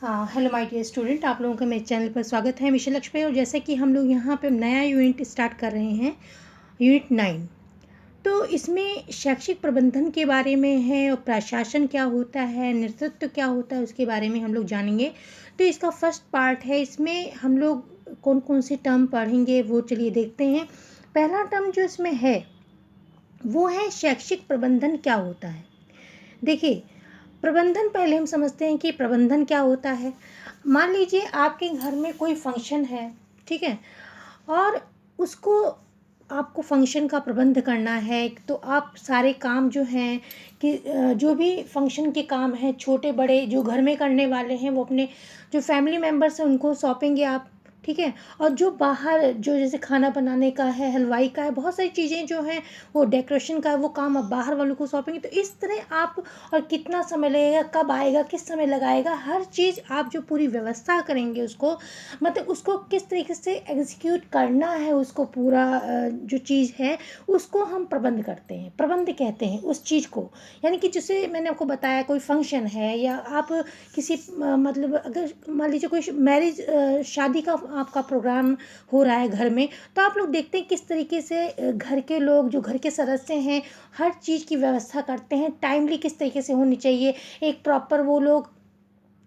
हाँ, hello my dear student, आप लोगों का मेरे चैनल पर स्वागत है। मिशन लक्ष्य पे। और जैसे कि हम लोग यहाँ पे नया यूनिट स्टार्ट कर रहे हैं, यूनिट 9। तो इसमें शैक्षिक प्रबंधन के बारे में है और प्रशासन क्या होता है, नेतृत्व क्या होता है, उसके बारे में हम लोग जानेंगे। तो इसका फर्स्ट पार्ट है, इसमें हम लोग कौन कौन से टर्म पढ़ेंगे वो चलिए देखते हैं। पहला टर्म जो इसमें है वो है शैक्षिक प्रबंधन क्या होता है। देखिए, प्रबंधन पहले हम समझते हैं कि प्रबंधन क्या होता है। मान लीजिए आपके घर में कोई फंक्शन है, ठीक है, और उसको आपको फंक्शन का प्रबंध करना है। तो आप सारे काम जो हैं कि जो भी फंक्शन के काम हैं, छोटे बड़े जो घर में करने वाले हैं, वो अपने जो फैमिली मेम्बर्स हैं उनको सौंपेंगे आप, ठीक है। और जो बाहर जो जैसे खाना बनाने का है, हलवाई का है, बहुत सारी चीज़ें जो हैं, वो डेकोरेशन का है, वो काम आप बाहर वालों को सौंपेंगे। तो इस तरह आप, और कितना समय लगेगा, कब आएगा, किस समय लगाएगा, हर चीज़ आप जो पूरी व्यवस्था करेंगे उसको, मतलब उसको किस तरीके से एग्जीक्यूट करना है, उसको पूरा जो चीज़ है उसको हम प्रबंध करते हैं, प्रबंध कहते हैं उस चीज़ को। यानी कि जैसे मैंने आपको बताया, कोई फंक्शन है या आप किसी मतलब अगर मान लीजिए कोई मैरिज शादी का आपका प्रोग्राम हो रहा है घर में, तो आप लोग देखते हैं किस तरीके से घर के लोग, जो घर के सदस्य हैं, हर चीज़ की व्यवस्था करते हैं। टाइमली किस तरीके से होनी चाहिए, एक प्रॉपर वो लोग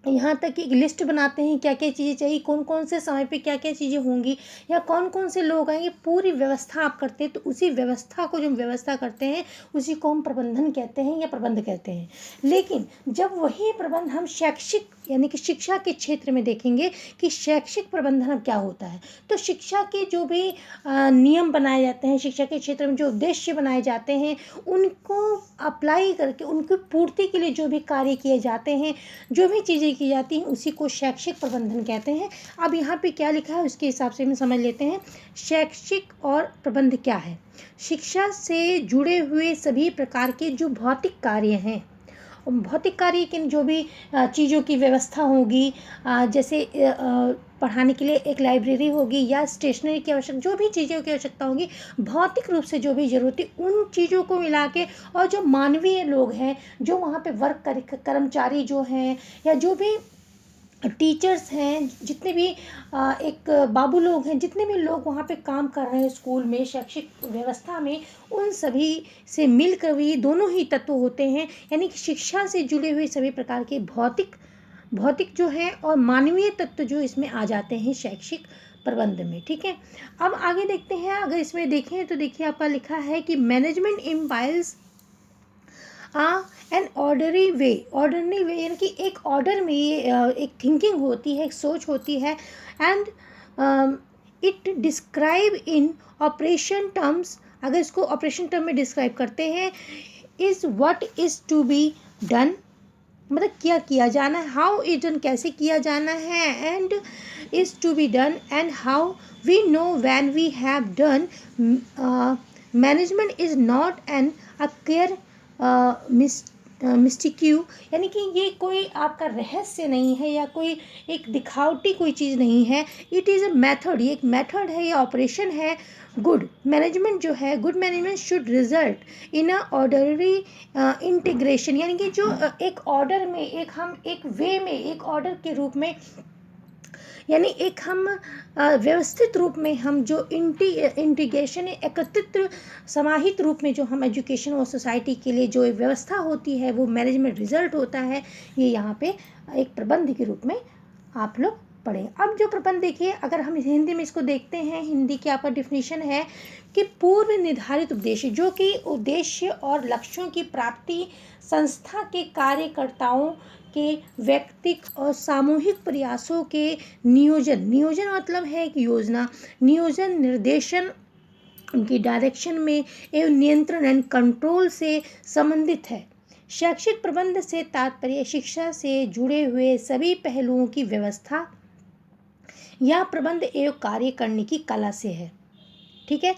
यहाँ तक कि एक लिस्ट बनाते हैं क्या क्या चीज़ें चाहिए, कौन कौन से समय पे क्या क्या चीज़ें होंगी, या कौन कौन से लोग आएंगे, पूरी व्यवस्था आप करते हैं। तो उसी व्यवस्था को, जो व्यवस्था करते हैं, उसी को हम प्रबंधन कहते हैं या प्रबंध कहते हैं। लेकिन जब वही प्रबंध हम शैक्षिक यानी कि शिक्षा के क्षेत्र में देखेंगे कि शैक्षिक प्रबंधन क्या होता है, तो शिक्षा के जो भी नियम बनाए जाते हैं, शिक्षा के क्षेत्र में जो उद्देश्य बनाए जाते हैं, उनको अप्लाई करके उनकी पूर्ति के लिए जो भी कार्य किए जाते हैं, जो भी चीज़ें की जाती हैं, उसी को शैक्षिक प्रबंधन कहते हैं। अब यहाँ पे क्या लिखा है उसके हिसाब से हम समझ लेते हैं। शैक्षिक और प्रबंध क्या है? शिक्षा से जुड़े हुए सभी प्रकार के जो भौतिक कार्य हैं, भौतिक कार्य की जो भी चीज़ों की व्यवस्था होगी, जैसे पढ़ाने के लिए एक लाइब्रेरी होगी या स्टेशनरी की आवश्यक जो भी चीज़ों की आवश्यकता होगी, भौतिक रूप से जो भी ज़रूरत है, उन चीज़ों को मिला के, और जो मानवीय लोग हैं, जो वहाँ पे वर्क कर्मचारी जो हैं, या जो भी टीचर्स हैं, जितने भी एक बाबू लोग हैं, जितने भी लोग वहाँ पे काम कर रहे हैं स्कूल में, शैक्षिक व्यवस्था में, उन सभी से मिलकर भी दोनों ही तत्व होते हैं। यानी कि शिक्षा से जुड़े हुए सभी प्रकार के भौतिक जो है और मानवीय तत्व जो इसमें आ जाते हैं शैक्षिक प्रबंध में, ठीक है। अब आगे देखते हैं। अगर इसमें देखें तो देखिए, आपका लिखा है कि मैनेजमेंट इम्पायर्स एन ऑर्डरली वे, यानी कि एक ऑर्डर में एक थिंकिंग होती है, एक सोच होती है। And it describe in operation terms, अगर इसको ऑपरेशन टर्म में डिस्क्राइब करते हैं, is what is to be done, मतलब क्या किया जाना है, हाउ इज डन, कैसे किया जाना है, and is to be done, and how we know when we have done. Management is not an occult mystique, यानी कि ये कोई आपका रहस्य नहीं है या कोई एक दिखावटी कोई चीज़ नहीं है। इट इज़ अ मेथड, ये एक मेथड है, ये ऑपरेशन है। गुड मैनेजमेंट जो है, good management should result in a orderly integration, यानी कि जो एक ऑर्डर में, एक हम एक वे में, एक ऑर्डर के रूप में, यानी एक हम व्यवस्थित रूप में हम जो इंटीग्रेशन, एकत्रित समाहित रूप में जो हम एजुकेशन और सोसाइटी के लिए जो एक व्यवस्था होती है, वो मैनेजमेंट रिजल्ट होता है। ये यहाँ पे एक प्रबंध के रूप में आप लोग पढ़ें। अब जो प्रबंध देखिए, अगर हम हिंदी में इसको देखते हैं, हिंदी की आपका डिफिनीशन है कि पूर्व निर्धारित उद्देश्य, जो कि उद्देश्य और लक्ष्यों की प्राप्ति संस्था के कार्यकर्ताओं के व्यक्तिक और सामूहिक प्रयासों के नियोजन मतलब है एक योजना, नियोजन, निर्देशन, उनकी डायरेक्शन में एवं नियंत्रण एंड कंट्रोल से संबंधित है। शैक्षिक प्रबंध से तात्पर्य शिक्षा से जुड़े हुए सभी पहलुओं की व्यवस्था या प्रबंध एवं कार्य करने की कला से है, ठीक है।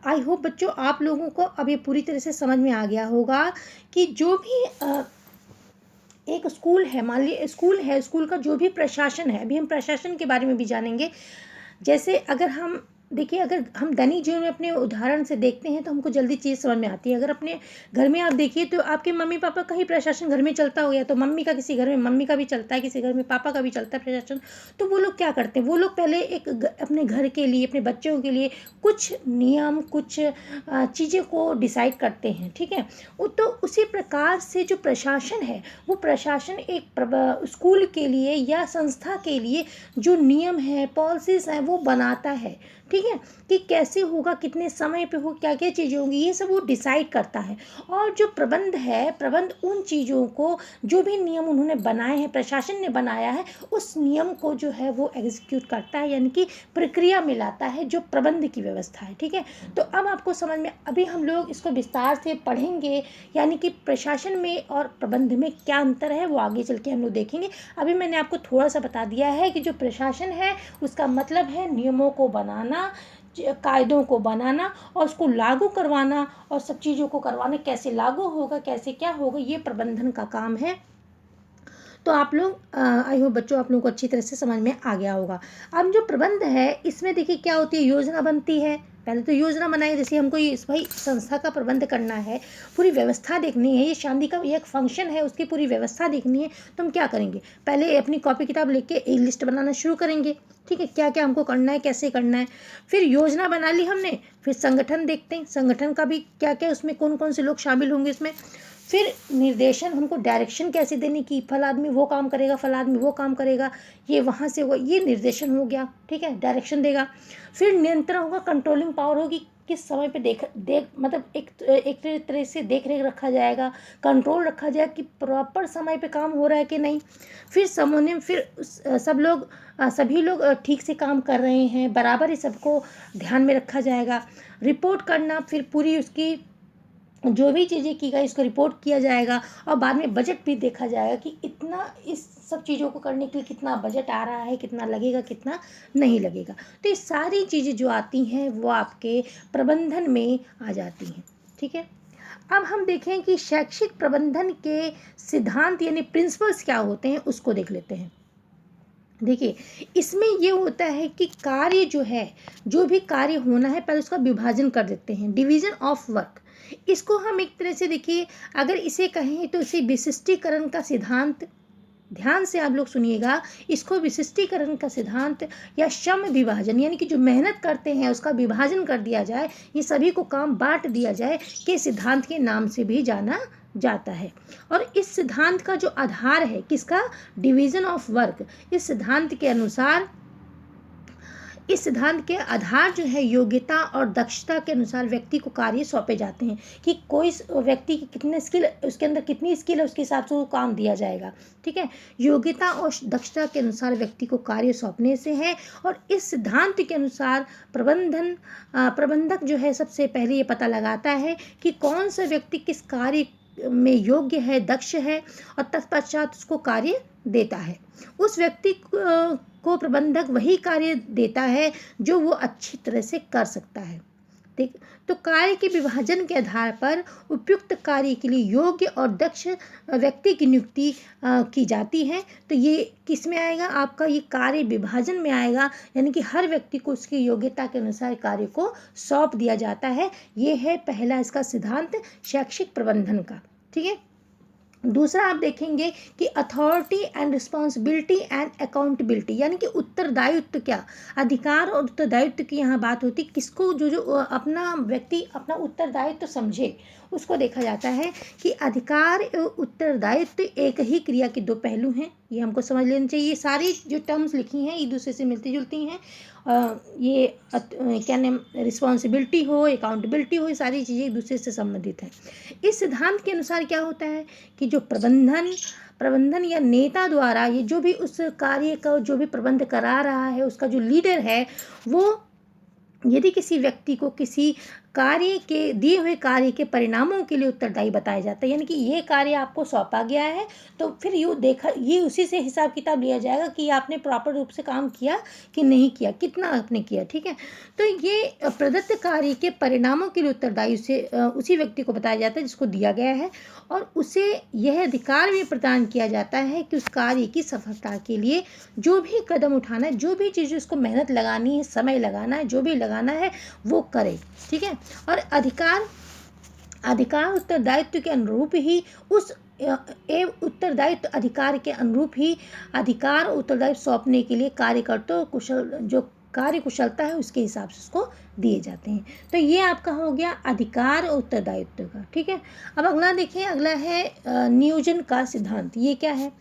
आई होप बच्चों आप लोगों को अब ये पूरी तरह से समझ में आ गया होगा कि जो भी एक स्कूल है, मान लीजिए स्कूल है, स्कूल का जो भी प्रशासन है, अभी हम प्रशासन के बारे में भी जानेंगे। जैसे अगर हम देखिए, अगर हम दैनिक जीवन में अपने उदाहरण से देखते हैं तो हमको जल्दी चीज़ समझ में आती है। अगर अपने घर में आप देखिए तो आपके मम्मी पापा का ही प्रशासन घर में चलता हो गया, तो मम्मी का किसी घर में मम्मी का भी चलता है, किसी घर में पापा का भी चलता है प्रशासन। तो वो लोग क्या करते हैं, वो लोग पहले अपने घर के लिए, अपने बच्चों के लिए कुछ नियम, कुछ चीज़ें को डिसाइड करते हैं, ठीक है। तो उसी प्रकार से जो प्रशासन है, वो प्रशासन एक स्कूल के लिए या संस्था के लिए जो नियम है, पॉलिसीज़ हैं, वो बनाता है, ठीक है, कि कैसे होगा, कितने समय पे हो, क्या क्या चीज़ें होंगी, ये सब वो डिसाइड करता है। और जो प्रबंध है, प्रबंध उन चीज़ों को, जो भी नियम उन्होंने बनाए हैं, प्रशासन ने बनाया है, उस नियम को जो है वो एग्जीक्यूट करता है, यानी कि प्रक्रिया में लाता है, जो प्रबंध की व्यवस्था है, ठीक है। तो अब आपको समझ में, अभी हम लोग इसको विस्तार से पढ़ेंगे, यानी कि प्रशासन में और प्रबंध में क्या अंतर है वो आगे चल के हम लोग देखेंगे। अभी मैंने आपको थोड़ा सा बता दिया है कि जो प्रशासन है उसका मतलब है नियमों को बनाना, कायदों को बनाना और उसको लागू करवाना, और सब चीज़ों को करवाना, कैसे लागू होगा, कैसे क्या होगा, ये प्रबंधन का काम है। तो आप लोग आई होप बच्चों आप लोगों को अच्छी तरह से समझ में आ गया होगा। अब जो प्रबंध है इसमें देखिए क्या होती है, योजना बनती है। पहले तो योजना बनाई, जैसे हमको ये भाई संस्था का प्रबंध करना है, पूरी व्यवस्था देखनी है, ये शादी का ये एक फंक्शन है, उसकी पूरी व्यवस्था देखनी है, तो हम क्या करेंगे, पहले अपनी कॉपी किताब लेके एक लिस्ट बनाना शुरू करेंगे, ठीक है, क्या क्या हमको करना है, कैसे करना है। फिर योजना बना ली हमने, फिर संगठन देखते हैं, संगठन का भी क्या क्या, उसमें कौन कौन से लोग शामिल होंगे इसमें। फिर निर्देशन, हमको डायरेक्शन कैसे देने की, फल आदमी वो काम करेगा, फल आदमी वो काम करेगा, ये वहाँ से वो, ये निर्देशन हो गया, ठीक है, डायरेक्शन देगा। फिर नियंत्रण होगा, कंट्रोलिंग पावर होगी, किस समय पे देख मतलब एक तरह से देख रेख रखा जाएगा, कंट्रोल रखा जाएगा कि प्रॉपर समय पे काम हो रहा है कि नहीं। फिर समन्वय, फिर सब लोग सभी लोग ठीक से काम कर रहे हैं, बराबर ही सबको ध्यान में रखा जाएगा। रिपोर्ट करना, फिर पूरी उसकी जो भी चीज़ें की गई उसको रिपोर्ट किया जाएगा, और बाद में बजट भी देखा जाएगा कि इतना इस सब चीज़ों को करने के लिए कितना बजट आ रहा है, कितना लगेगा, कितना नहीं लगेगा। तो ये सारी चीज़ें जो आती हैं वो आपके प्रबंधन में आ जाती हैं, ठीक है। अब हम देखें कि शैक्षिक प्रबंधन के सिद्धांत यानी प्रिंसिपल्स क्या होते हैं, उसको देख लेते हैं। देखिए, इसमें ये होता है कि कार्य जो है, जो भी कार्य होना है, पहले उसका विभाजन कर देते हैं, डिवीजन ऑफ वर्क। इसको हम एक तरह से देखिए, अगर इसे कहें तो इसे विशिष्टीकरण का सिद्धांत, ध्यान से आप लोग सुनिएगा, इसको विशिष्टीकरण का सिद्धांत या श्रम विभाजन, यानी कि जो मेहनत करते हैं उसका विभाजन कर दिया जाए, ये सभी को काम बांट दिया जाए, के सिद्धांत के नाम से भी जाना जाता है। और इस सिद्धांत का जो आधार है किसका, डिवीजन ऑफ वर्क। इस सिद्धांत के अनुसार, इस सिद्धांत के आधार जो है योग्यता और दक्षता के अनुसार व्यक्ति को कार्य सौंपे जाते हैं, कि कोई व्यक्ति की कितने स्किल, उसके अंदर कितनी स्किल है, उसके हिसाब से वो काम दिया जाएगा, ठीक है। योग्यता और दक्षता के अनुसार व्यक्ति को कार्य सौंपने से है। और इस सिद्धांत के अनुसार प्रबंधक जो है सबसे पहले ये पता लगाता है कि कौन सा व्यक्ति किस कार्य में योग्य है, दक्ष है, और तत्पश्चात उसको कार्य देता है। उस व्यक्ति को प्रबंधक वही कार्य देता है जो वो अच्छी तरह से कर सकता है, ठीक। तो कार्य के विभाजन के आधार पर उपयुक्त कार्य के लिए योग्य और दक्ष व्यक्ति की नियुक्ति की जाती है। तो ये किस में आएगा, आपका ये कार्य विभाजन में आएगा, यानी कि हर व्यक्ति को उसकी योग्यता के अनुसार कार्य को सौंप दिया जाता है। ये है पहला इसका सिद्धांत शैक्षिक प्रबंधन का, ठीक है। दूसरा आप देखेंगे कि authority and responsibility and accountability, यानी कि उत्तरदायित्व, क्या अधिकार और उत्तरदायित्व की यहाँ बात होती, किसको जो जो अपना व्यक्ति अपना उत्तरदायित्व समझे उसको देखा जाता है। कि अधिकार एवं उत्तरदायित्व एक ही क्रिया के दो पहलू हैं, ये हमको समझ लेना चाहिए। ये सारी जो टर्म्स लिखी हैं एक दूसरे से मिलती जुलती हैं। ये क्या नाम, रिस्पॉन्सिबिलिटी हो, अकाउंटेबिलिटी हो, ये सारी चीज़ें एक दूसरे से संबंधित हैं। इस सिद्धांत के अनुसार क्या होता है कि जो प्रबंधन या नेता द्वारा, ये जो भी उस कार्य का जो भी प्रबंध करा रहा है, उसका जो लीडर है, वो यदि किसी व्यक्ति को किसी कार्य के दिए हुए कार्य के परिणामों के लिए उत्तरदायी बताया जाता है। यानी कि ये कार्य आपको सौंपा गया है तो फिर ये उसी से हिसाब किताब लिया जाएगा कि आपने प्रॉपर रूप से काम किया कि नहीं किया, कितना आपने किया। ठीक है, तो ये प्रदत्त कार्य के परिणामों के लिए उत्तरदायी उसी व्यक्ति को बताया जाता है जिसको दिया गया है, और उसे यह अधिकार भी प्रदान किया जाता है कि उस कार्य की सफलता के लिए जो भी कदम उठाना है, जो भी चीज़ उसको मेहनत लगानी है, समय लगाना है, जो भी लगाना है वो करे। ठीक है, और अधिकार उत्तरदायित्व के अनुरूप ही उत्तरदायित्व अधिकार के अनुरूप ही अधिकार उत्तरदायित्व सौंपने के लिए कार्यकर्ता जो कार्य कुशलता है उसके हिसाब से उसको दिए जाते हैं। तो ये आपका हो गया अधिकार और उत्तरदायित्व का। ठीक है, अब अगला देखिए, अगला है नियोजन का सिद्धांत। ये क्या है?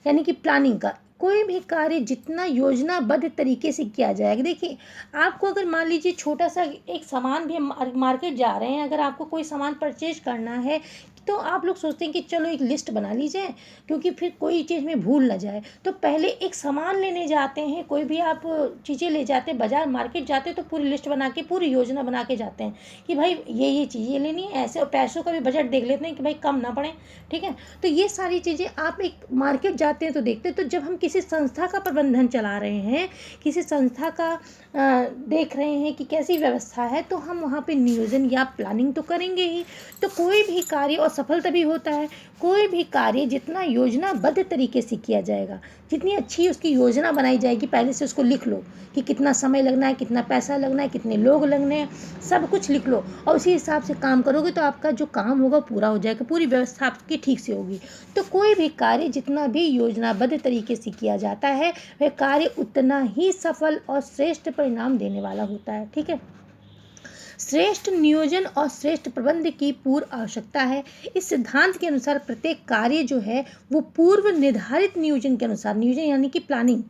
यानी कि प्लानिंग का। कोई भी कार्य जितना योजनाबद्ध तरीके से किया जाएगा। देखिए, आपको अगर मान लीजिए छोटा सा एक सामान भी मार्केट जा रहे हैं, अगर आपको कोई सामान परचेज करना है तो आप लोग सोचते हैं कि चलो एक लिस्ट बना ली जाए, क्योंकि फिर कोई चीज़ में भूल ना जाए। तो पहले एक सामान लेने जाते हैं, कोई भी आप चीज़ें ले जाते हैं, बाजार मार्केट जाते हैं तो पूरी लिस्ट बना के, पूरी योजना बना के जाते हैं कि भाई ये चीज़ें लेनी है ऐसे, और पैसों का भी बजट देख लेते हैं कि भाई कम ना पड़े। ठीक है, तो ये सारी चीज़ें आप एक मार्केट जाते हैं तो देखते हैं। तो जब हम किसी संस्था का प्रबंधन चला रहे हैं, किसी संस्था का देख रहे हैं कि कैसी व्यवस्था है, तो हम वहाँ पे नियोजन या प्लानिंग तो करेंगे ही। तो कोई भी कार्य, और सफल तभी होता है, कोई भी कार्य जितना योजनाबद्ध तरीके से किया जाएगा, जितनी अच्छी उसकी योजना बनाई जाएगी, पहले से उसको लिख लो कि कितना समय लगना है, कितना पैसा लगना है, कितने लोग लगने हैं, सब कुछ लिख लो और उसी हिसाब से काम करोगे तो आपका जो काम होगा पूरा हो जाएगा, पूरी व्यवस्था आपकी ठीक से होगी। तो कोई भी कार्य जितना भी योजनाबद्ध तरीके से किया जाता है वह कार्य उतना ही सफल और श्रेष्ठ परिणाम देने वाला होता है। ठीक है, श्रेष्ठ नियोजन और श्रेष्ठ प्रबंध की पूर्व आवश्यकता है। इस सिद्धांत के अनुसार प्रत्येक कार्य जो है वो पूर्व निर्धारित नियोजन के अनुसार, नियोजन यानी कि प्लानिंग,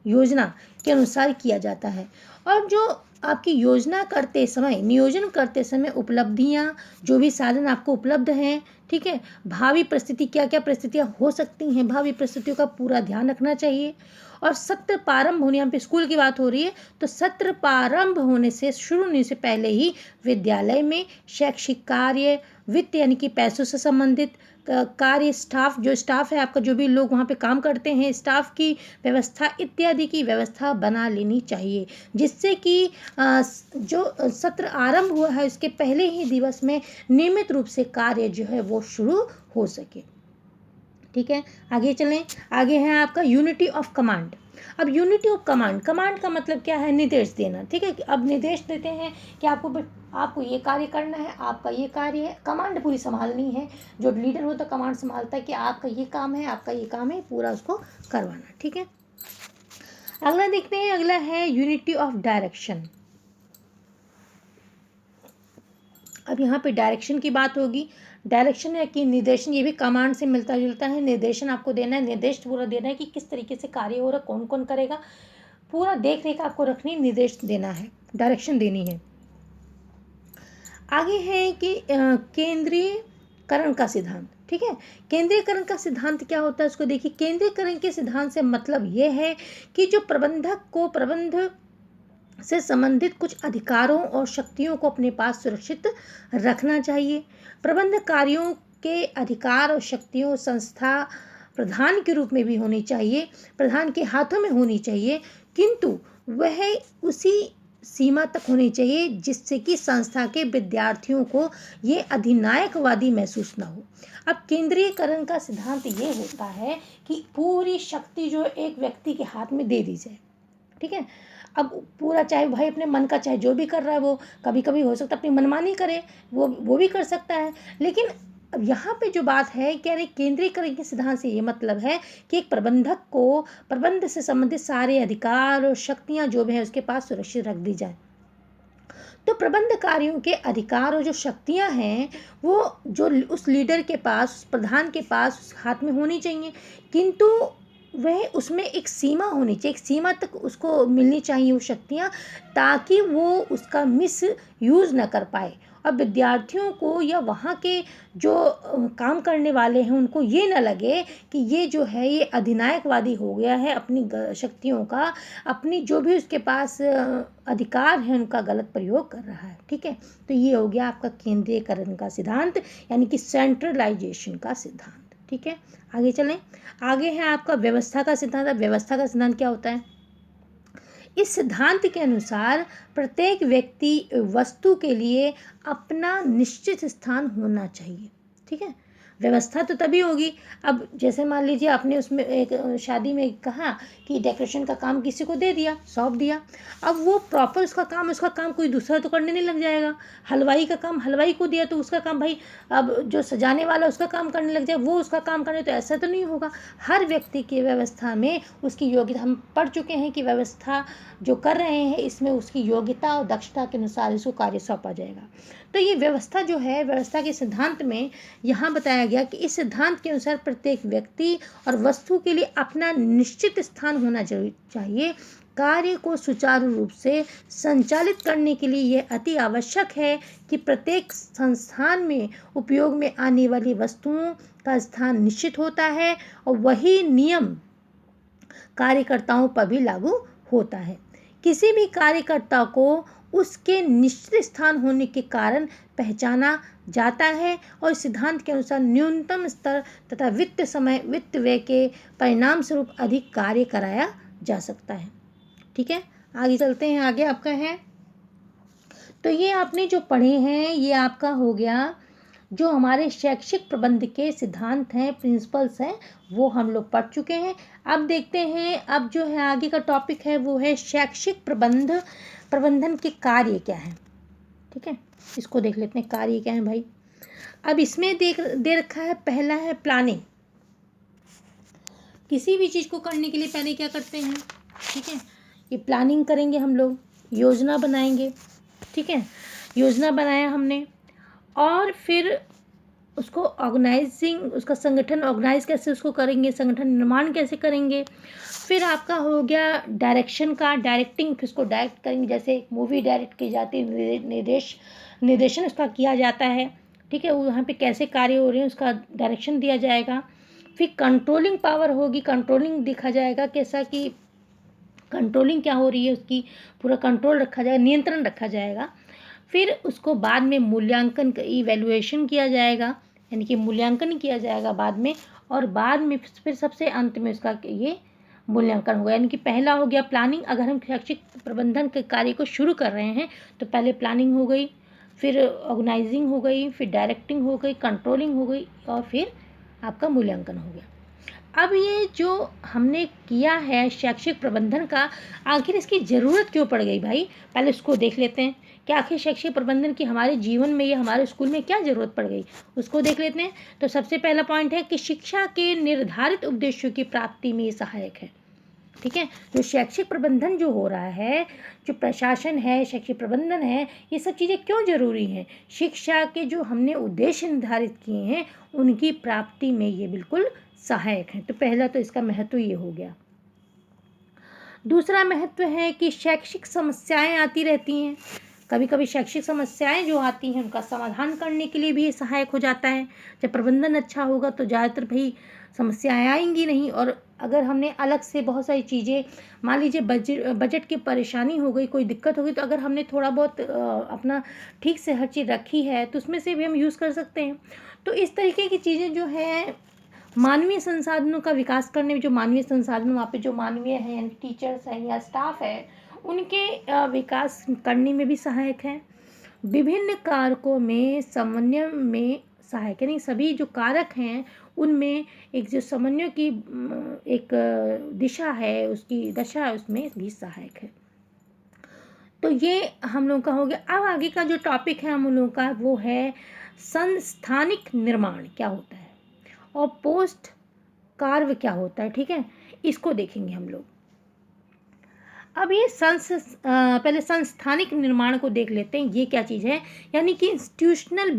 योजना के अनुसार किया जाता है। और जो आपकी योजना करते समय, नियोजन करते समय उपलब्धियां, जो भी साधन आपको उपलब्ध हैं, ठीक है, भावी परिस्थिति, क्या क्या परिस्थितियां हो सकती हैं, भावी परिस्थितियों का पूरा ध्यान रखना चाहिए। और सत्र प्रारंभ होने, यहाँ पे स्कूल की बात हो रही है, तो सत्र प्रारंभ होने से, शुरू होने से पहले ही विद्यालय में शैक्षिक कार्य, वित्त यानी कि पैसों से संबंधित कार्य, स्टाफ, जो स्टाफ है आपका, जो भी लोग वहाँ पे काम करते हैं, स्टाफ की व्यवस्था इत्यादि की व्यवस्था बना लेनी चाहिए, जिससे कि जो सत्र आरंभ हुआ है उसके पहले ही दिवस में नियमित रूप से कार्य जो है वो शुरू हो सके। ठीक है, आगे चलें। आगे है आपका यूनिटी ऑफ कमांड। अब यूनिटी ऑफ कमांड, कमांड का मतलब क्या है? निर्देश देना। ठीक है, अब निर्देश देते हैं कि आपको ये कार्य करना है, आपका ये कार्य है, कमांड पूरी संभालनी है। जो लीडर होता है कमांड संभालता है कि आपका ये काम है, आपका ये काम है, पूरा उसको करवाना। ठीक है, अगला देखते हैं, अगला है यूनिटी ऑफ डायरेक्शन। अब यहाँ पे डायरेक्शन की बात होगी। डायरेक्शन है कि निर्देशन, ये भी कमांड से मिलता जुलता है। निर्देशन आपको देना है, निर्देश पूरा देना है कि किस तरीके से कार्य हो रहा है, कौन कौन करेगा, पूरा देख रेख आपको रखनी, निर्देश देना है, डायरेक्शन देनी है। आगे है कि केंद्रीयकरण का सिद्धांत। ठीक है, केंद्रीयकरण का सिद्धांत क्या होता है उसको देखिए। केंद्रीयकरण के सिद्धांत से मतलब ये है कि जो प्रबंधक को प्रबंध से संबंधित कुछ अधिकारों और शक्तियों को अपने पास सुरक्षित रखना चाहिए। प्रबंध कार्यों के अधिकार और शक्तियों संस्था प्रधान के रूप में भी होनी चाहिए, प्रधान के हाथों में होनी चाहिए, किंतु वह उसी सीमा तक होनी चाहिए जिससे कि संस्था के विद्यार्थियों को ये अधिनायकवादी महसूस ना हो। अब केंद्रीयकरण का सिद्धांत ये होता है कि पूरी शक्ति जो एक व्यक्ति के हाथ में दे दी जाए। ठीक है, अब पूरा, चाहे भाई अपने मन का, चाहे जो भी कर रहा है वो, कभी कभी हो सकता है अपनी मनमानी करे, वो भी कर सकता है। लेकिन अब यहाँ पे जो बात है कि अरे केंद्रीयकरण के सिद्धांत से ये मतलब है कि एक प्रबंधक को प्रबंध से संबंधित सारे अधिकार और शक्तियाँ जो भी है उसके पास सुरक्षित रख दी जाए। तो प्रबंध कार्यों के अधिकार और जो शक्तियाँ हैं वो जो उस लीडर के पास, उस प्रधान के पास, उस हाथ में होनी चाहिए, किंतु वह उसमें एक सीमा होनी चाहिए, एक सीमा तक उसको मिलनी चाहिए वो शक्तियाँ, ताकि वो उसका मिस यूज़ ना कर पाए और विद्यार्थियों को या वहाँ के जो काम करने वाले हैं उनको ये ना लगे कि ये जो है ये अधिनायकवादी हो गया है, अपनी शक्तियों का, अपनी जो भी उसके पास अधिकार है उनका गलत प्रयोग कर रहा है। ठीक है, तो ये हो गया आपका केंद्रीयकरण का सिद्धांत, यानी कि सेंट्रलाइजेशन का सिद्धांत। ठीक है, आगे चलें। आगे है आपका व्यवस्था का सिद्धांत। अब व्यवस्था का सिद्धांत क्या होता है? इस सिद्धांत के अनुसार प्रत्येक व्यक्ति वस्तु के लिए अपना निश्चित स्थान होना चाहिए। ठीक है, व्यवस्था तो तभी होगी, अब जैसे मान लीजिए आपने उसमें एक शादी में कहा कि डेकोरेशन का काम किसी को दे दिया, सौंप दिया, अब वो प्रॉपर उसका काम कोई दूसरा तो करने नहीं लग जाएगा। हलवाई का काम हलवाई को दिया तो उसका काम भाई अब जो सजाने वाला उसका काम करने लग जाए, वो उसका काम करने, तो ऐसा तो नहीं होगा। हर व्यक्ति की व्यवस्था में उसकी योग्यता, हम पढ़ चुके हैं कि व्यवस्था जो कर रहे हैं इसमें उसकी योग्यता और दक्षता के अनुसार इसको कार्य सौंपा जाएगा। तो ये व्यवस्था जो है, व्यवस्था के सिद्धांत में यहाँ बताया गया कि इस सिद्धांत के अनुसार प्रत्येक व्यक्ति और वस्तु के लिए अपना निश्चित स्थान होना चाहिए। कार्य को सुचारू रूप से संचालित करने के लिए यह अति आवश्यक है कि प्रत्येक संस्थान में उपयोग में आने वाली वस्तुओं का स्थान निश्चित होता है और वही नियम कार्यकर्ताओं पर भी लागू होता है। किसी भी कार्यकर्ता को उसके निश्चित स्थान होने के कारण पहचाना जाता है और सिद्धांत के अनुसार न्यूनतम स्तर तथा वित्त व्यय के परिणाम स्वरूप अधिक कार्य कराया जा सकता है। ठीक है, आगे चलते हैं। आगे आपका है, तो ये आपने जो पढ़े हैं ये आपका हो गया जो हमारे शैक्षिक प्रबंध के सिद्धांत हैं, प्रिंसिपल्स हैं, वो हम लोग पढ़ चुके हैं। अब देखते हैं, अब जो है आगे का टॉपिक है वो है शैक्षिक प्रबंधन के कार्य क्या है। ठीक है, इसको देख लेते हैं, कार्य क्या है भाई। अब इसमें दे रखा है, पहला है प्लानिंग। किसी भी चीज़ को करने के लिए पहले क्या करते हैं? ठीक है, ये प्लानिंग करेंगे हम लोग, योजना बनाएंगे। ठीक है, योजना बनाया हमने और फिर उसको उसका संगठन ऑर्गेनाइज कैसे उसको करेंगे, संगठन निर्माण कैसे करेंगे। फिर आपका हो गया डायरेक्शन का, डायरेक्टिंग, फिर उसको डायरेक्ट करेंगे, जैसे एक मूवी डायरेक्ट की जाती है, निर्देशन उसका किया जाता है। ठीक है, वो वहाँ पे कैसे कार्य हो रहे हैं उसका डायरेक्शन दिया जाएगा। फिर कंट्रोलिंग पावर होगी, कंट्रोलिंग देखा जाएगा कैसा कि कंट्रोलिंग क्या हो रही है, उसकी पूरा कंट्रोल रखा जाएगा, नियंत्रण रखा जाएगा। फिर उसको बाद में मूल्यांकन, इवैल्यूएशन किया जाएगा, यानी कि मूल्यांकन किया जाएगा बाद में, और बाद में फिर सबसे अंत में उसका ये मूल्यांकन होगा। यानी कि पहला हो गया प्लानिंग, अगर हम शैक्षिक प्रबंधन के कार्य को शुरू कर रहे हैं तो पहले प्लानिंग हो गई, फिर ऑर्गेनाइजिंग हो गई, फिर डायरेक्टिंग हो गई, कंट्रोलिंग हो गई, और फिर आपका मूल्यांकन हो गया। अब ये जो हमने किया है शैक्षिक प्रबंधन का, आखिर इसकी ज़रूरत क्यों पड़ गई भाई, पहले उसको देख लेते हैं कि आखिर शैक्षिक प्रबंधन की हमारे जीवन में या हमारे स्कूल में क्या ज़रूरत पड़ गई, उसको देख लेते हैं। तो सबसे पहला पॉइंट है कि शिक्षा के निर्धारित उद्देश्यों की प्राप्ति में सहायक है। ठीक है, जो शैक्षिक प्रबंधन जो हो रहा है, जो प्रशासन है, शैक्षिक प्रबंधन है, ये सब चीज़ें क्यों ज़रूरी हैं? शिक्षा के जो हमने उद्देश्य निर्धारित किए हैं उनकी प्राप्ति में ये बिल्कुल सहायक है। तो पहला तो इसका महत्व ये हो गया। दूसरा महत्व है कि शैक्षिक समस्याएं आती रहती हैं, कभी कभी शैक्षिक समस्याएं जो आती हैं उनका समाधान करने के लिए भी ये सहायक हो जाता है। जब प्रबंधन अच्छा होगा तो ज़्यादातर भाई समस्याएं आएंगी नहीं। और अगर हमने अलग से बहुत सारी चीज़ें, मान लीजिए बजट की परेशानी हो गई, कोई दिक्कत हो गई, तो अगर हमने थोड़ा बहुत अपना ठीक से हर चीज़ रखी है तो उसमें से भी हम यूज़ कर सकते हैं। तो इस तरीके की चीज़ें जो है मानवीय संसाधनों का विकास करने में, जो मानवीय संसाधन वहाँ पे जो मानवीय हैं, टीचर्स हैं या स्टाफ है, उनके विकास करने में भी सहायक है। विभिन्न कारकों में समन्वय में सहायक है, यानी सभी जो कारक हैं उनमें एक जो समन्वय की एक दिशा है, उसकी दशा है, उसमें भी सहायक है। तो ये हम लोगों का हो गया। अब आगे का जो टॉपिक है हम लोगों का वो है संस्थानिक निर्माण क्या होता है और पोस्ट कार्य क्या होता है। ठीक है, इसको देखेंगे हम लोग। अब ये पहले संस्थानिक निर्माण को देख लेते हैं, ये क्या चीज़ है, यानी कि इंस्टीट्यूशनल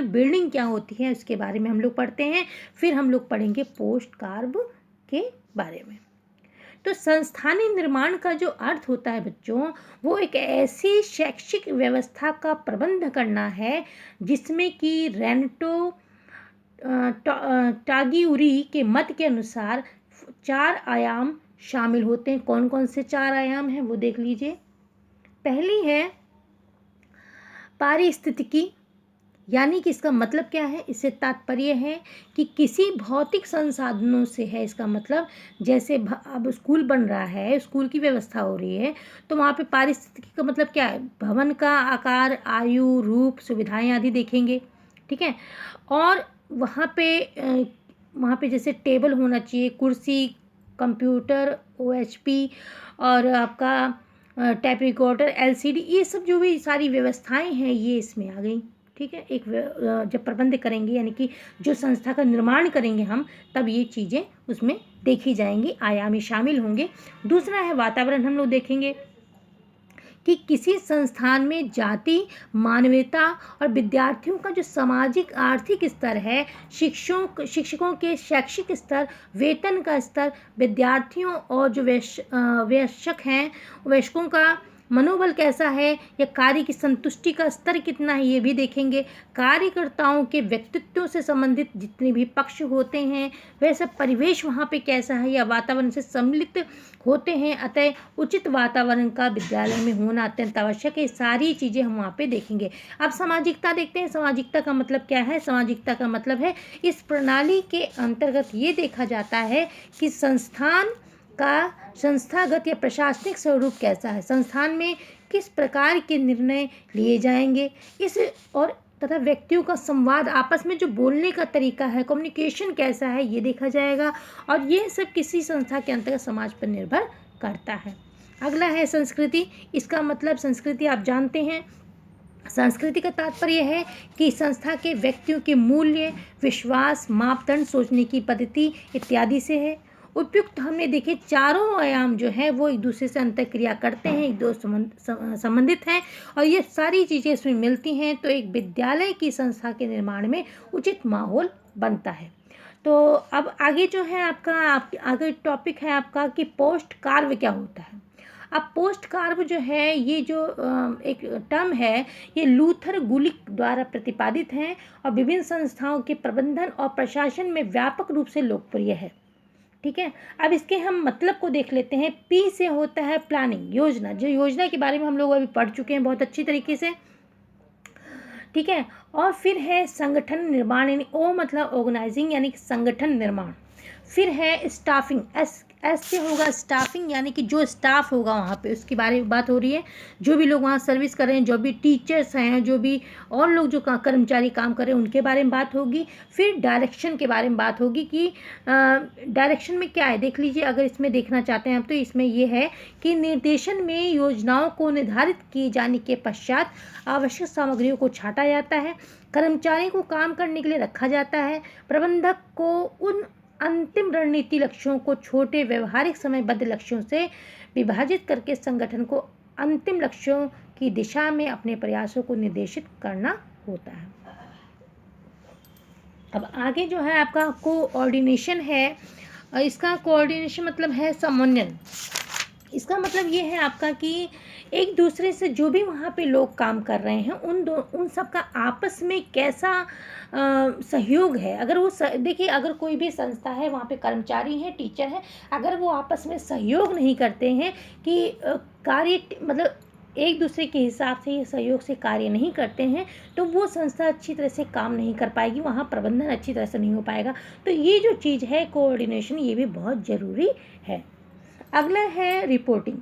बिल्डिंग क्या होती है उसके बारे में हम लोग पढ़ते हैं। फिर हम लोग पढ़ेंगे पोस्ट कार्य के बारे में। तो संस्थानीय निर्माण का जो अर्थ होता है बच्चों, वो एक ऐसी शैक्षिक व्यवस्था का प्रबंध करना है जिसमें कि रेनटो टागिउरी के मत के अनुसार 4 आयाम शामिल होते हैं। कौन कौन से 4 आयाम हैं वो देख लीजिए। पहली है पारिस्थितिकी, यानी कि इसका मतलब क्या है, इससे तात्पर्य है कि किसी भौतिक संसाधनों से है। इसका मतलब जैसे अब स्कूल बन रहा है, स्कूल की व्यवस्था हो रही है, तो वहाँ पे पारिस्थितिकी का मतलब क्या है, भवन का आकार, आयु, रूप, सुविधाएं आदि देखेंगे। ठीक है, और वहाँ पे जैसे टेबल होना चाहिए, कुर्सी, कंप्यूटर, OHP और आपका टैप रिकॉर्डर, LCD, ये सब जो भी सारी व्यवस्थाएं हैं ये इसमें आ गई। ठीक है, जब प्रबंध करेंगे यानी कि जो संस्था का निर्माण करेंगे हम, तब ये चीज़ें उसमें देखी जाएंगी, आयामी शामिल होंगे। दूसरा है वातावरण, हम लोग देखेंगे कि किसी संस्थान में जाति, मानवीयता और विद्यार्थियों का जो सामाजिक आर्थिक स्तर है, शिक्षकों के शैक्षिक स्तर, वेतन का स्तर, विद्यार्थियों और जो वयस्कों का मनोबल कैसा है, या कार्य की संतुष्टि का स्तर कितना है, ये भी देखेंगे। कार्यकर्ताओं के व्यक्तित्व से संबंधित जितने भी पक्ष होते हैं, वह सब परिवेश वहाँ पे कैसा है या वातावरण से सम्मिलित होते हैं, अतः उचित वातावरण का विद्यालय में होना अत्यंत आवश्यक है। सारी चीज़ें हम वहाँ पे देखेंगे। अब सामाजिकता देखते हैं। सामाजिकता का मतलब क्या है? सामाजिकता का मतलब है इस प्रणाली के अंतर्गत ये देखा जाता है कि संस्थान का संस्थागत या प्रशासनिक स्वरूप कैसा है, संस्थान में किस प्रकार के निर्णय लिए जाएंगे, इस और तथा व्यक्तियों का संवाद, आपस में जो बोलने का तरीका है, कम्युनिकेशन कैसा है, ये देखा जाएगा। और ये सब किसी संस्था के अंतर्गत समाज पर निर्भर करता है। अगला है संस्कृति। इसका मतलब संस्कृति आप जानते हैं, संस्कृति का तात्पर्य है कि संस्था के व्यक्तियों के मूल्य, विश्वास, मापदंड, सोचने की पद्धति इत्यादि से है। उपयुक्त हमने देखे चारों आयाम जो है वो एक दूसरे से अंतःक्रिया करते हैं, एक दूसरे संबंधित हैं, और ये सारी चीज़ें इसमें मिलती हैं, तो एक विद्यालय की संस्था के निर्माण में उचित माहौल बनता है। तो अब आगे जो है आगे टॉपिक है आपका कि पोस्ट कार्य क्या होता है। अब पोस्ट कार्य जो है, ये जो एक टर्म है, ये लूथर गुलिक द्वारा प्रतिपादित है और विभिन्न संस्थाओं के प्रबंधन और प्रशासन में व्यापक रूप से लोकप्रिय है। ठीक है, अब इसके हम मतलब को देख लेते हैं। P से होता है प्लानिंग, योजना, जो योजना के बारे में हम लोग अभी पढ़ चुके हैं बहुत अच्छी तरीके से। ठीक है, और फिर है संगठन निर्माण, यानी O मतलब ऑर्गेनाइजिंग, यानी कि संगठन निर्माण। फिर है स्टाफिंग, एस से होगा स्टाफिंग, यानी कि जो स्टाफ होगा वहाँ पे उसके बारे में बात हो रही है, जो भी लोग वहाँ सर्विस कर रहे हैं, जो भी टीचर्स हैं, जो भी और लोग जो कर्मचारी काम कर रहे हैं, उनके बारे में बात होगी। फिर डायरेक्शन के बारे में बात होगी कि डायरेक्शन में क्या है, देख लीजिए। अगर इसमें देखना चाहते हैं हम, तो इसमें ये है कि निर्देशन में योजनाओं को निर्धारित किए जाने के पश्चात आवश्यक सामग्रियों को छांटा जाता है, कर्मचारी को काम करने के लिए रखा जाता है, प्रबंधक को उन अंतिम रणनीति लक्ष्यों को छोटे व्यवहारिक समयबद्ध लक्ष्यों से विभाजित करके संगठन को अंतिम लक्ष्यों की दिशा में अपने प्रयासों को निर्देशित करना होता है। अब आगे जो है आपका कोऑर्डिनेशन है। इसका कोऑर्डिनेशन मतलब है समन्वय। इसका मतलब ये है आपका कि एक दूसरे से जो भी वहाँ पे लोग काम कर रहे हैं, उन सब का आपस में कैसा सहयोग है। अगर वो देखिए, अगर कोई भी संस्था है, वहाँ पे कर्मचारी हैं, टीचर हैं, अगर वो आपस में सहयोग नहीं करते हैं कि कार्य मतलब एक दूसरे के हिसाब से सहयोग से कार्य नहीं करते हैं, तो वो संस्था अच्छी तरह से काम नहीं कर पाएगी, वहाँ प्रबंधन अच्छी तरह से नहीं हो पाएगा। तो ये जो चीज़ है कोऑर्डिनेशन, ये भी बहुत ज़रूरी है। अगला है रिपोर्टिंग।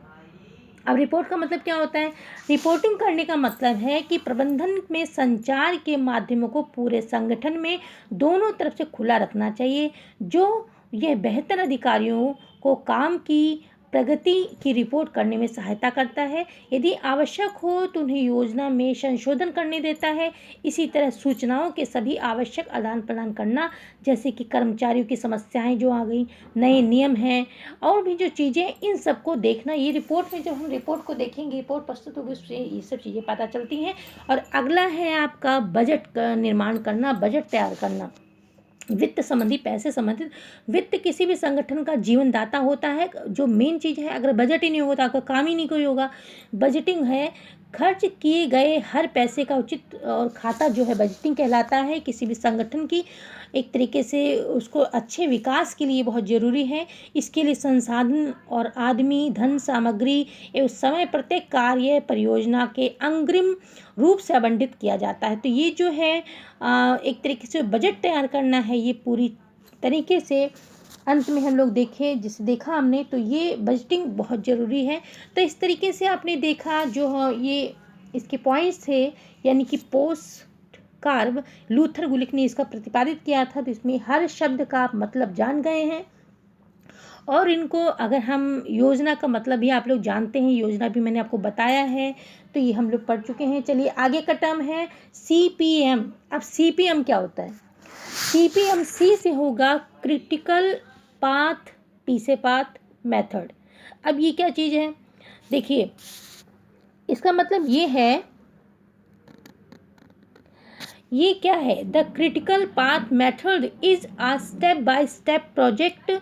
अब रिपोर्ट का मतलब क्या होता है? रिपोर्टिंग करने का मतलब है कि प्रबंधन में संचार के माध्यमों को पूरे संगठन में दोनों तरफ से खुला रखना चाहिए, जो यह बेहतर अधिकारियों को काम की प्रगति की रिपोर्ट करने में सहायता करता है। यदि आवश्यक हो तो उन्हें योजना में संशोधन करने देता है। इसी तरह सूचनाओं के सभी आवश्यक आदान प्रदान करना, जैसे कि कर्मचारियों की समस्याएं जो आ गई, नए नियम हैं और भी जो चीज़ें, इन सबको देखना। ये रिपोर्ट में जब हम रिपोर्ट को देखेंगे, रिपोर्ट प्रस्तुत होगी, उससे ये सब चीज़ें पता चलती हैं। और अगला है आपका बजट का निर्माण करना, बजट तैयार करना। वित्त संबंधी, पैसे संबंधित। वित्त किसी भी संगठन का जीवनदाता होता है। जो मेन चीज़ है, अगर बजट ही नहीं होगा तो आपका काम ही नहीं कोई होगा। बजटिंग है खर्च किए गए हर पैसे का उचित और खाता जो है बजटिंग कहलाता है किसी भी संगठन की। एक तरीके से उसको अच्छे विकास के लिए बहुत ज़रूरी है। इसके लिए संसाधन और आदमी, धन, सामग्री एवं समय प्रत्येक कार्य परियोजना के अग्रिम रूप से आवंटित किया जाता है। तो ये जो है एक तरीके से बजट तैयार करना है, ये पूरी तरीके से अंत में हम लोग देखें, जिसे देखा हमने, तो ये बजटिंग बहुत ज़रूरी है। तो इस तरीके से आपने देखा जो ये इसके पॉइंट्स थे, यानी कि पोस्ट कार्व लूथर गुलिक ने इसका प्रतिपादित किया था। तो इसमें हर शब्द का आप मतलब जान गए हैं। और इनको अगर हम योजना का मतलब भी आप लोग जानते हैं, योजना भी मैंने आपको बताया है, तो ये हम लोग पढ़ चुके हैं। चलिए आगे का टर्म है CPM। अब CPM क्या होता है? CPM C से होगा क्रिटिकल पाथ, P से पाथ मेथड। अब ये क्या चीज़ है? देखिए इसका मतलब ये है, ये क्या है? The critical path method is a step by step project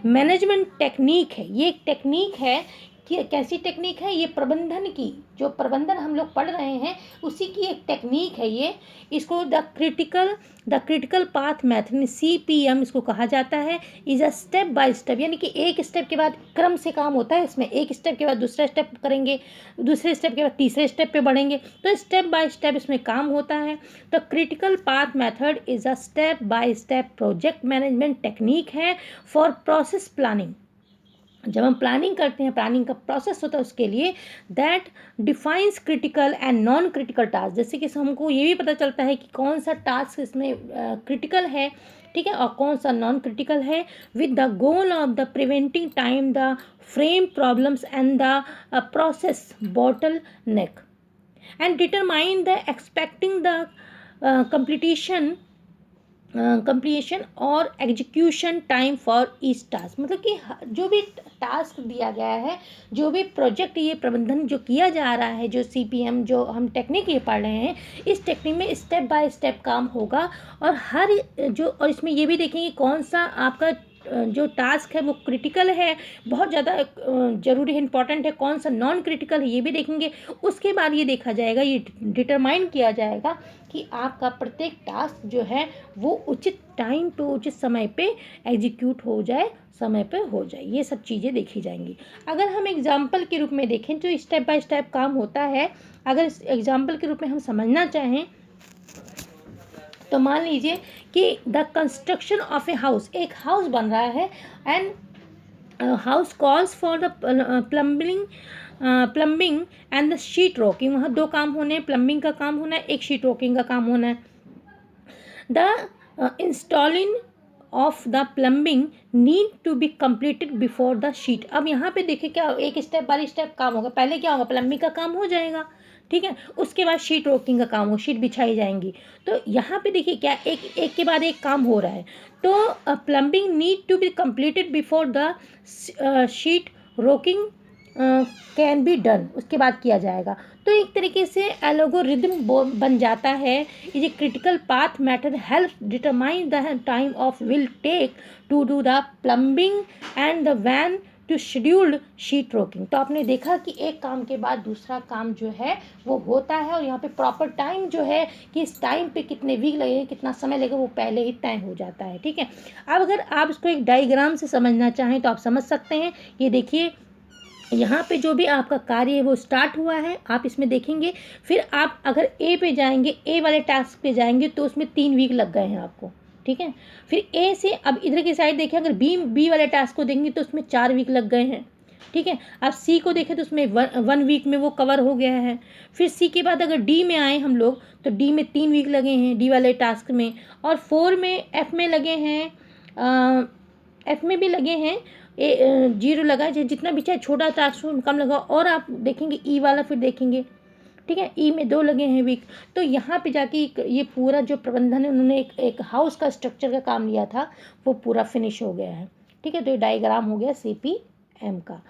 management technique है। ये एक टेक्निक है कि कैसी टेक्निक है? ये प्रबंधन की, जो प्रबंधन हम लोग पढ़ रहे हैं उसी की एक टेक्निक है ये। इसको the critical path method CPM इसको कहा जाता है। Is a step by step, यानी कि एक स्टेप के बाद क्रम से काम होता है। इसमें एक स्टेप के बाद दूसरा स्टेप करेंगे, दूसरे स्टेप के बाद तीसरे स्टेप पे बढ़ेंगे, तो स्टेप बाय स्टेप इसमें काम होता है। The critical path method is a step by step project management technique है फॉर प्रोसेस प्लानिंग। जब हम प्लानिंग करते हैं, प्लानिंग का प्रोसेस होता है उसके लिए, that defines critical and non critical task. जैसे कि हमको ये भी पता चलता है कि कौन सा टास्क इसमें क्रिटिकल है, ठीक है, और कौन सा नॉन क्रिटिकल है, with the goal of the preventing time the frame problems and the process bottleneck and determine the expecting the completion और execution time for each task. मतलब कि जो भी टास्क दिया गया है, जो भी प्रोजेक्ट ये प्रबंधन जो किया जा रहा है, जो CPM जो हम टेक्निक ये पढ़ रहे हैं, इस टेक्निक में स्टेप बाय स्टेप काम होगा। और और इसमें ये भी देखेंगे कौन सा आपका जो टास्क है वो क्रिटिकल है, बहुत ज़्यादा ज़रूरी है, इंपॉर्टेंट है, कौन सा नॉन क्रिटिकल है ये भी देखेंगे। उसके बाद ये देखा जाएगा, ये डिटरमाइन किया जाएगा कि आपका प्रत्येक टास्क जो है वो उचित टाइम पे, उचित समय पे एग्जीक्यूट हो जाए, समय पे हो जाए। ये सब चीज़ें देखी जाएंगी। अगर हम एग्जाम्पल के रूप में देखें जो स्टेप बाय स्टेप काम होता है, अगर इस एग्जाम्पल के रूप में हम समझना चाहें तो मान लीजिए कि the construction of a house, एक हाउस बन रहा है, and house calls for the plumbing and the sheet rocking. वहाँ दो काम होने हैं, प्लम्बिंग का काम होना है, एक शीट रॉकिंग का काम होना है। The installing of the plumbing need to be completed before the sheet. अब यहाँ पे देखिए क्या, एक स्टेप बाय स्टेप काम होगा। पहले क्या होगा, प्लम्बिंग का काम हो जाएगा, ठीक है, उसके बाद शीट रॉकिंग का काम हो, शीट बिछाई जाएंगी। तो यहाँ पे देखिए क्या, एक के बाद एक काम हो रहा है। तो plumbing need to be completed before the sheet rocking can be done, उसके बाद किया जाएगा। तो एक तरीके से एल्गोरिदम बन जाता है। ये critical path method help determine the time of will take to do the plumbing and the when to scheduled sheet rocking. तो आपने देखा कि एक काम के बाद दूसरा काम जो है वो होता है, और यहाँ पे प्रॉपर टाइम जो है कि इस टाइम पे कितने वीक लगेंगे, कितना समय लगेगा, वो पहले ही तय हो जाता है, ठीक है। अब अगर आप इसको एक डायग्राम से समझना चाहें तो आप समझ सकते हैं। ये देखिए यहाँ पे जो भी आपका कार्य है वो स्टार्ट हुआ है, आप इसमें देखेंगे। फिर आप अगर ए पे जाएंगे, ए वाले टास्क पे जाएंगे, तो उसमें 3 वीक लग गए हैं आपको, ठीक है। फिर ए से अब इधर की साइड देखें, अगर बी वाले टास्क को देंगे तो उसमें 4 वीक लग गए हैं, ठीक है। अब सी को देखें तो उसमें 1 वीक में वो कवर हो गया है। फिर सी के बाद अगर डी में आए हम लोग तो डी में 3 वीक लगे हैं, डी वाले टास्क में। और 4 में एफ में लगे हैं, एफ में भी लगे हैं, 0 लगा है, जितना भी चाहे छोटा टास्क कम लगा। और आप देखेंगे ई वाला फिर देखेंगे, ठीक है, ई में 2 लगे हैं वीक। तो यहाँ पे जाके ये पूरा जो प्रबंधन है, उन्होंने एक हाउस का स्ट्रक्चर का काम लिया था, वो पूरा फिनिश हो गया है, ठीक है। तो ये डायग्राम हो गया CPM का।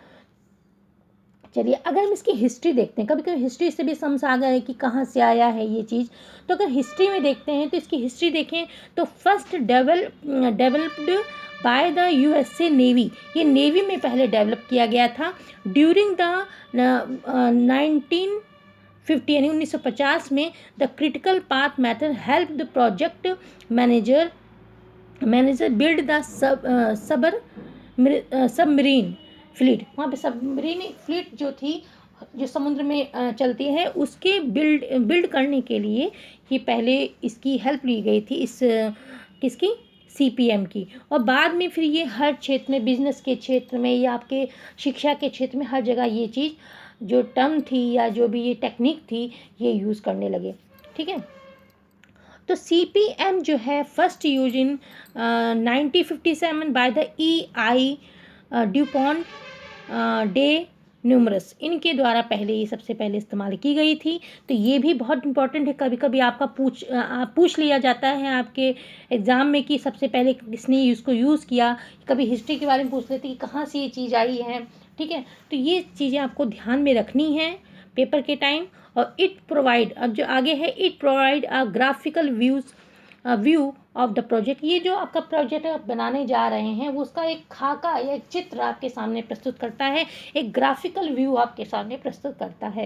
चलिए अगर हम इसकी हिस्ट्री देखते हैं, कभी कभी हिस्ट्री से भी समझ आ गया है कि कहाँ से आया है ये चीज़, तो अगर हिस्ट्री में देखते हैं तो इसकी हिस्ट्री देखें तो first developed by the USA navy, ये नेवी में पहले डेवलप किया गया था। ड्यूरिंग द 1950 यानी 1950 में the critical path method help the project manager build the submarine fleet. वहाँ पे सबमरीन फ्लीट जो थी, जो समुद्र में चलती है, उसके बिल्ड करने के लिए ये पहले इसकी हेल्प ली गई थी, इस किसकी, सीपीएम की। और बाद में फिर ये हर क्षेत्र में, बिजनेस के क्षेत्र में या आपके शिक्षा के क्षेत्र में, हर जगह ये चीज़ जो टर्म थी या जो भी ये टेक्निक थी ये यूज़ करने लगे। ठीक है, तो CPM जो है first use in 1957 by the EI Dupont day numerous, इनके द्वारा पहले ये सबसे पहले इस्तेमाल की गई थी। तो ये भी बहुत इंपॉर्टेंट है, कभी कभी आपका पूछ लिया जाता है आपके एग्ज़ाम में कि सबसे पहले किसने इसको यूज़ किया। कभी हिस्ट्री के बारे में पूछ लेते कि कहाँ से ये चीज़ आई है। ठीक है, तो ये चीज़ें आपको ध्यान में रखनी है पेपर के टाइम। और इट प्रोवाइड, अब जो आगे है, it provide a graphical view of the project. ये जो आपका प्रोजेक्ट आप बनाने जा रहे हैं वो उसका एक खाका या एक चित्र आपके सामने प्रस्तुत करता है, एक ग्राफिकल व्यू आपके सामने प्रस्तुत करता है।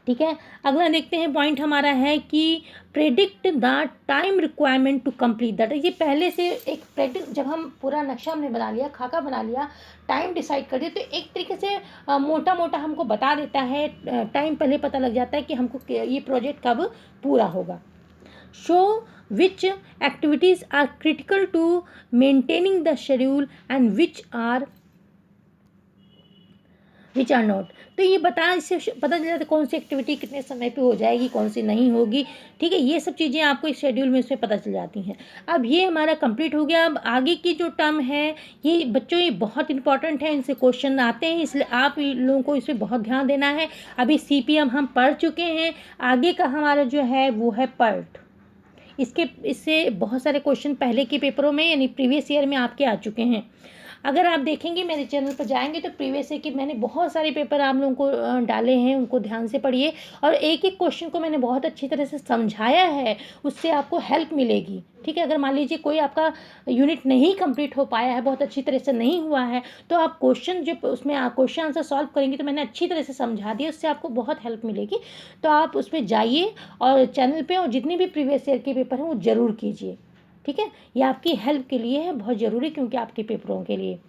ठीक है, अगला देखते हैं पॉइंट हमारा है कि predict the time requirement to complete that. ये पहले से एक प्रेडिक्ट, जब हम पूरा नक्शा हमने बना लिया, खाका बना लिया, टाइम डिसाइड कर दिया, तो एक तरीके से मोटा मोटा हमको बता देता है, टाइम पहले पता लग जाता है कि हमको ये प्रोजेक्ट कब पूरा होगा। Show which activities are critical to maintaining the schedule and which are not। तो ये इससे पता चल जाता है कौन सी एक्टिविटी कितने समय पे हो जाएगी, कौन सी नहीं होगी। ठीक है, ये सब चीज़ें आपको इस शेड्यूल में इसमें पता चल जाती हैं। अब ये हमारा कंप्लीट हो गया। अब आगे की जो टर्म है ये बच्चों, ये बहुत इंपॉर्टेंट है, इनसे क्वेश्चन आते हैं, इसलिए आप लोगों को इस पर बहुत ध्यान देना है। अभी CPM हम पढ़ चुके हैं, आगे का हमारा जो है वो है PERT। इससे बहुत सारे क्वेश्चन पहले के पेपरों में यानी प्रीवियस ईयर में आपके आ चुके हैं। अगर आप देखेंगे मेरे चैनल पर जाएंगे तो प्रीवियस ईयर के मैंने बहुत सारे पेपर आप लोगों को डाले हैं, उनको ध्यान से पढ़िए। और एक एक क्वेश्चन को मैंने बहुत अच्छी तरह से समझाया है, उससे आपको हेल्प मिलेगी। ठीक है, अगर मान लीजिए कोई आपका यूनिट नहीं कंप्लीट हो पाया है, बहुत अच्छी तरह से नहीं हुआ है, तो आप क्वेश्चन जब उसमें क्वेश्चन आंसर सॉल्व करेंगे तो मैंने अच्छी तरह से समझा दिया, उससे आपको बहुत हेल्प मिलेगी। तो आप उसमें जाइए और चैनल पे, और जितने भी प्रीवियस ईयर के पेपर हैं वो ज़रूर कीजिए। ठीक है, ये आपकी हेल्प के लिए है, बहुत ज़रूरी, क्योंकि आपके पेपरों के लिए।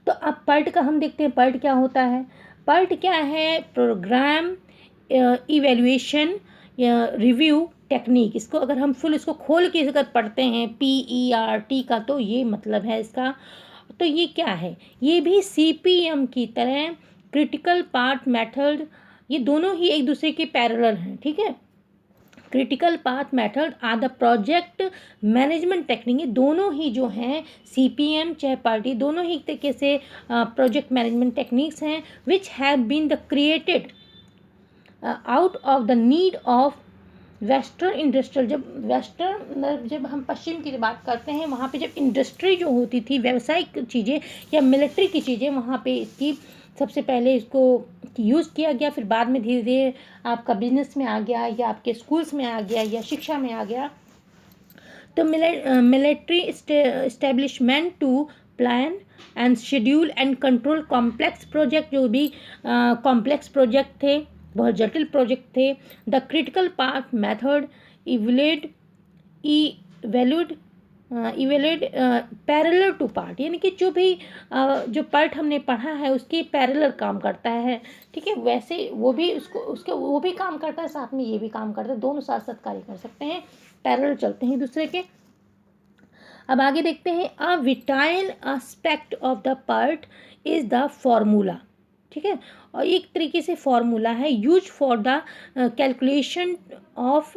तो अब PERT का हम देखते हैं, PERT क्या होता है। PERT क्या है, प्रोग्राम इवेल्युएशन रिव्यू टेक्निक। इसको अगर हम फुल इसको खोल के अगर पढ़ते हैं PERT का, तो ये मतलब है इसका। तो ये क्या है, ये भी CPM की तरह क्रिटिकल पाथ मेथड, ये दोनों ही एक दूसरे के पैरेलल हैं। ठीक है, critical path method are the project management technique. ये दोनों ही जो हैं CPM चाहे PERT, दोनों ही तरीके से प्रोजेक्ट मैनेजमेंट टेक्निक्स हैं, which have been the created out of the need of western industrial. जब हम पश्चिम की बात करते हैं, वहाँ पे जब इंडस्ट्री जो होती थी, व्यावसायिक चीज़ें या मिलिट्री की चीज़ें, वहाँ पे इसकी सबसे पहले इसको यूज़ किया गया, फिर बाद में धीरे धीरे आपका बिजनेस में आ गया या आपके स्कूल्स में आ गया या शिक्षा में आ गया। तो military establishment to plan and schedule and control complex project, जो भी कॉम्प्लेक्स प्रोजेक्ट थे, बहुत जटिल प्रोजेक्ट थे। The critical path method evolved parallel to part, यानी कि जो पार्ट हमने पढ़ा है उसके पैरेलल काम करता है। ठीक है, वैसे वो भी काम करता है, साथ में ये भी काम करता है, दोनों साथ साथ कार्य कर सकते हैं, पैरेलल चलते हैं दूसरे के। अब आगे देखते हैं, a vital aspect of the part is the formula. ठीक है, और एक तरीके से फॉर्मूला है use for the calculation of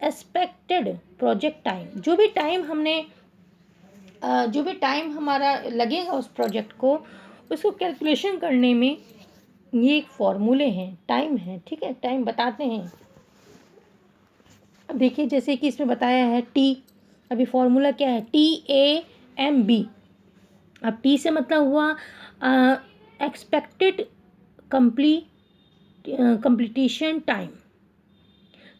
expected project time. जो भी टाइम हमारा लगेगा उस प्रोजेक्ट को, उसको कैलकुलेशन करने में ये एक फॉर्मूले हैं, टाइम है। ठीक है, टाइम बताते हैं। अब देखिए, जैसे कि इसमें बताया है T, अभी फॉर्मूला क्या है, TAMB। अब टी से मतलब हुआ एक्सपेक्टेड कंप्लीटिशन टाइम,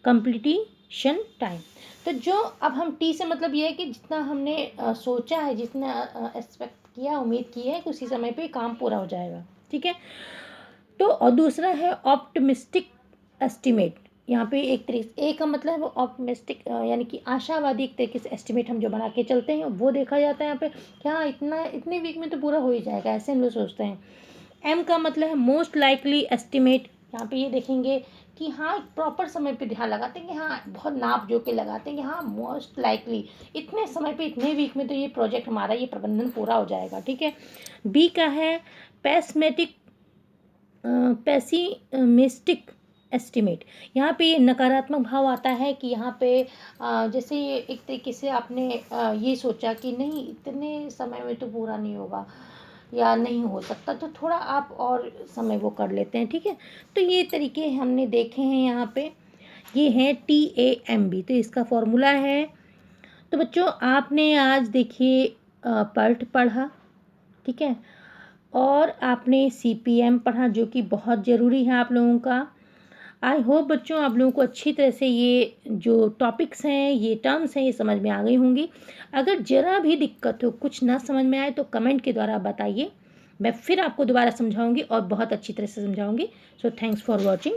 कंप्लीटिशन टाइम। तो जो अब हम टी से मतलब ये है कि जितना हमने सोचा है, जितना एक्सपेक्ट किया, उम्मीद की है कि उसी समय पे काम पूरा हो जाएगा, ठीक है। तो और दूसरा है ऑप्टिमिस्टिक एस्टिमेट। यहाँ पे एक तरीके, एक का मतलब है ऑप्टिमिस्टिक यानी कि आशावादी एक तरीके से एस्टिमेट हम जो बना के चलते हैं वो देखा जाता है यहाँ पे, क्या इतने वीक में तो पूरा हो ही जाएगा, ऐसे हम लोग सोचते हैं। एम का मतलब है मोस्ट लाइकली एस्टिमेट। यहाँ पे ये देखेंगे कि हाँ प्रॉपर समय पे ध्यान लगाते हैं कि हाँ बहुत नाप जो के लगाते हैं कि हाँ मोस्ट लाइकली इतने समय पे इतने वीक में तो ये प्रोजेक्ट हमारा ये प्रबंधन पूरा हो जाएगा, ठीक है। बी का है पेसिमिस्टिक एस्टिमेट। यहाँ पे ये नकारात्मक भाव आता है कि यहाँ पे जैसे एक तरीके से आपने ये सोचा कि नहीं इतने समय में तो पूरा नहीं होगा या नहीं हो सकता, तो थोड़ा आप और समय वो कर लेते हैं, ठीक है। तो ये तरीके हमने देखे हैं यहाँ पे। ये है TAMB, तो इसका फॉर्मूला है। तो बच्चों आपने आज देखिए पर्ट पढ़ा, ठीक है, और आपने CPM पढ़ा जो कि बहुत ज़रूरी है आप लोगों का। आई होप बच्चों आप लोगों को अच्छी तरह से ये जो टॉपिक्स हैं, ये टर्म्स हैं, ये समझ में आ गई होंगी। अगर ज़रा भी दिक्कत हो, कुछ ना समझ में आए तो कमेंट के द्वारा बताइए, मैं फिर आपको दोबारा समझाऊंगी और बहुत अच्छी तरह से समझाऊंगी। So thanks for watching.